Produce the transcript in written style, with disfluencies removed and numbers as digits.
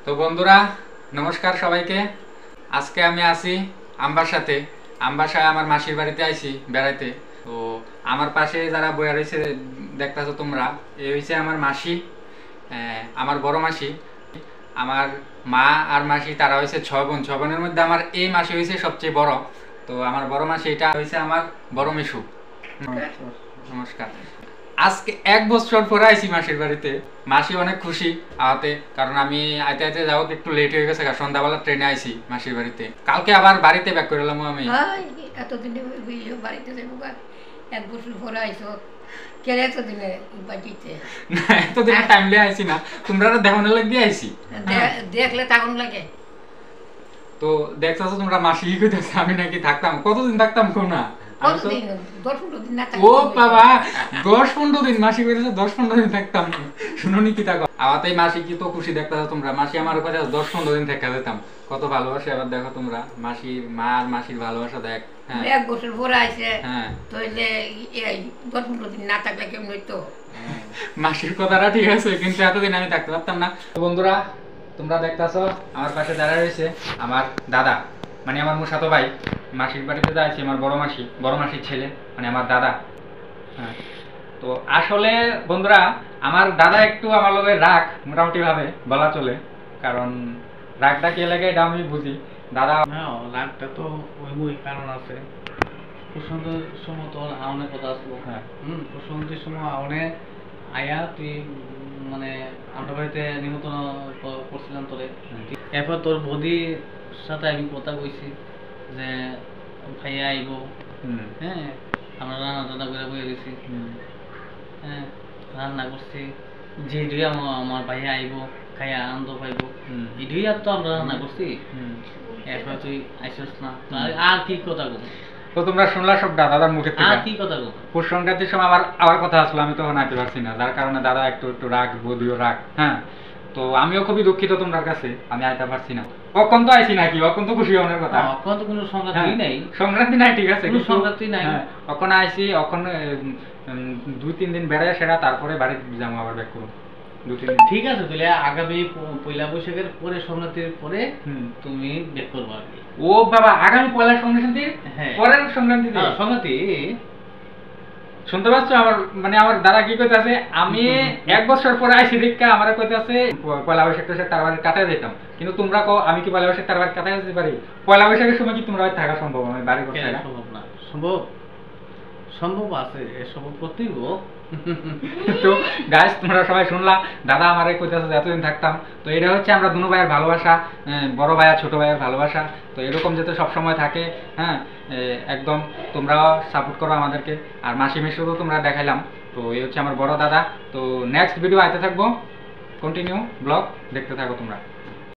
তো বন্ধুরা নমস্কার সবাইকে। আজকে আমি আছি আমবাসাতে। আমবাসায় আমার মাসির বাড়িতে আইছি বেড়াইতে। তো আমার পাশে যারা বইয়া রয়েছে দেখতেছো তোমরা, এই হচ্ছে আমার মাসি, আমার বড় মাসি। আমার মা আর মাসি তারা হয়েছে 6 বোন। 6 বোনের মধ্যে আমার এই মাসি হয়েছে সবচেয়ে বড়। তো আমার বড় মাসি এটা হয়েছে আমার বড় মেশু। নমস্কার। আজকে 1 বছর পরে আইছি মাসির বাড়িতে। মাসি অনেক খুশি আওয়াতে, কারণ আমি আইতে আইতে যাও একটু লেট হয়ে গেছে, সন্ধ্যাবেলা ট্রেনে আইছি মাসির বাড়িতে। কালকে আবার বাড়িতে ব্যাক করে এলাম আমি। এতদিনে বাড়িতে যাবো, 1 বছর পরে আইসো। কেন এতদিনে বাড়িতে? না, এতদিনে টাইমলি আইছি না, তোমরা দেখানোর লাগিয়ে আইছি। দেখলে তখন লাগে। তো দেখছো তোমরা মাসি কি কইতেছে আমি নাকি থাকতাম, কতদিন থাকতাম কোন না। ও বাবা, 10-15 দিন মাসি কইতেছে, 10-15 দিন থাকতাম। শুনুনি কি থাকো আওয়াতেই মাসি কি তো খুশি দেখতেছো তোমরা। মাসি আমার কাছে 10-15 দিন থেকে যেতাম, কত ভালোবাসে। আবার দেখো তোমরা মাসির মা আর মাসির ভালোবাসা দেখ। হ্যাঁ, 1 বছর পরে আইছে। হ্যাঁ, তো এই 10-15 দিন না থাকলে কেমন হইতো? মাসির কথাটা ঠিক আছে, কিন্তু এতদিন আমি থাকতে পারতাম না। বন্ধুরা তোমরা দেখতেছো আমার পাশে দাঁড়ায় রয়েছে আমার দাদা, মানে আমার মুসাতো ভাই। মাসির বাড়িতে যাইছি আমার বড় মাসির ছেলে, মানে আমার দাদা। হ্যাঁ, তো আসলে বন্ধুরা আমার দাদা একটু আমার লগে রাগ, মোটামুটি ভাবে বলা চলে। কারণ রাগটা কে লাগে এটা আমি বুঝি। দাদা হ্যাঁ, রাগটা তো ওই কারণ আছে। প্রশান্তের সময় তোর আউনের কথা আসলো। হ্যাঁ, প্রশান্তির সময় আউনে আয়া তুই মানে আমরা বাড়িতে নিমন্ত্রণ করছিলাম তোরে। এরপর তোর বৌদির সাথে আমি কথা কইছি যে ভাইয়া আইব। হ্যাঁ, আমরা রান্না টান্না করে বয়ে গেছি। হ্যাঁ, রান্না করছি যে দুই আমার ভাইয়া আইব, খাইয়া আনন্দ পাইব, এই দুই আর তো আমরা রান্না করছি। এরপর তুই আইসস না, আর কি কথা বল? তো তোমরা শুনলা সব দাদার মুখে থেকে। আর কি কথা বল? পুষ সংক্রান্তির সময় আবার কথা আসলো, আমি তখন আইতে পারছি না, যার কারণে দাদা একটু রাগ, বৌদিও রাগ। হ্যাঁ, তো আমিও খুবই দুঃখিত তোমার কাছে, আমি আইতে পারছি না। অখন তো আইছি নাকি, অখন তো খুশি হওয়ার কথা। অখন তো কোনো সংক্রান্তি নাই, সংক্রান্তি নাই, ঠিক আছে, কোনো সংক্রান্তি নাই। অখন আইছি, অখন 2-3 দিন বেড়ায় সেরা, তারপরে বাড়ি যাবো আবার ব্যাক করবো 2-3 দিন। ঠিক আছে, তাহলে আগামী পয়লা বৈশাখের পরে সংক্রান্তির পরে তুমি ব্যাক করবো আর কি। ও বাবা, আগামী পয়লা সংক্রান্তির পরের সংক্রান্তি? সংক্রান্তি শুনতে পাচ্ছ? আমার দাদা কি কইতাছে, আমি 1 বছর পরে আইছি দেখা আমার কইতাছে পয়লা বৈশাখ তার বাড়ি কাটায় যেতাম। কিন্তু তোমরা কও আমি কি পয়লা বৈশাখ তার বাড়ি কাটায় যেতে পারি? পয়লা বৈশাখের সময় কি তোমরা থাকা সম্ভব? আমি বাড়ি করতে সম্ভব না। সম্ভব আছে, সম্ভব করতেই হোক। তো গাইস, তোমরা সবাই শুনলা দাদা আমারে কইতাছে এতদিন থাকতাম। তো এটা হচ্ছে আমরা দুনো ভাইয়ের ভালোবাসা, বড় ভাই আর ছোট ভাইয়ের ভালোবাসা। তো এরকম যাতে সব সময় থাকে। হ্যাঁ, একদম তোমরাও সাপোর্ট করো আমাদেরকে। আর মাসি মেশো তো তোমরা দেখাইলাম। তো এই হচ্ছে আমার বড় দাদা। তো নেক্সট ভিডিও আইতে থাকবো, কন্টিনিউ ব্লগ দেখতে থাকো তোমরা।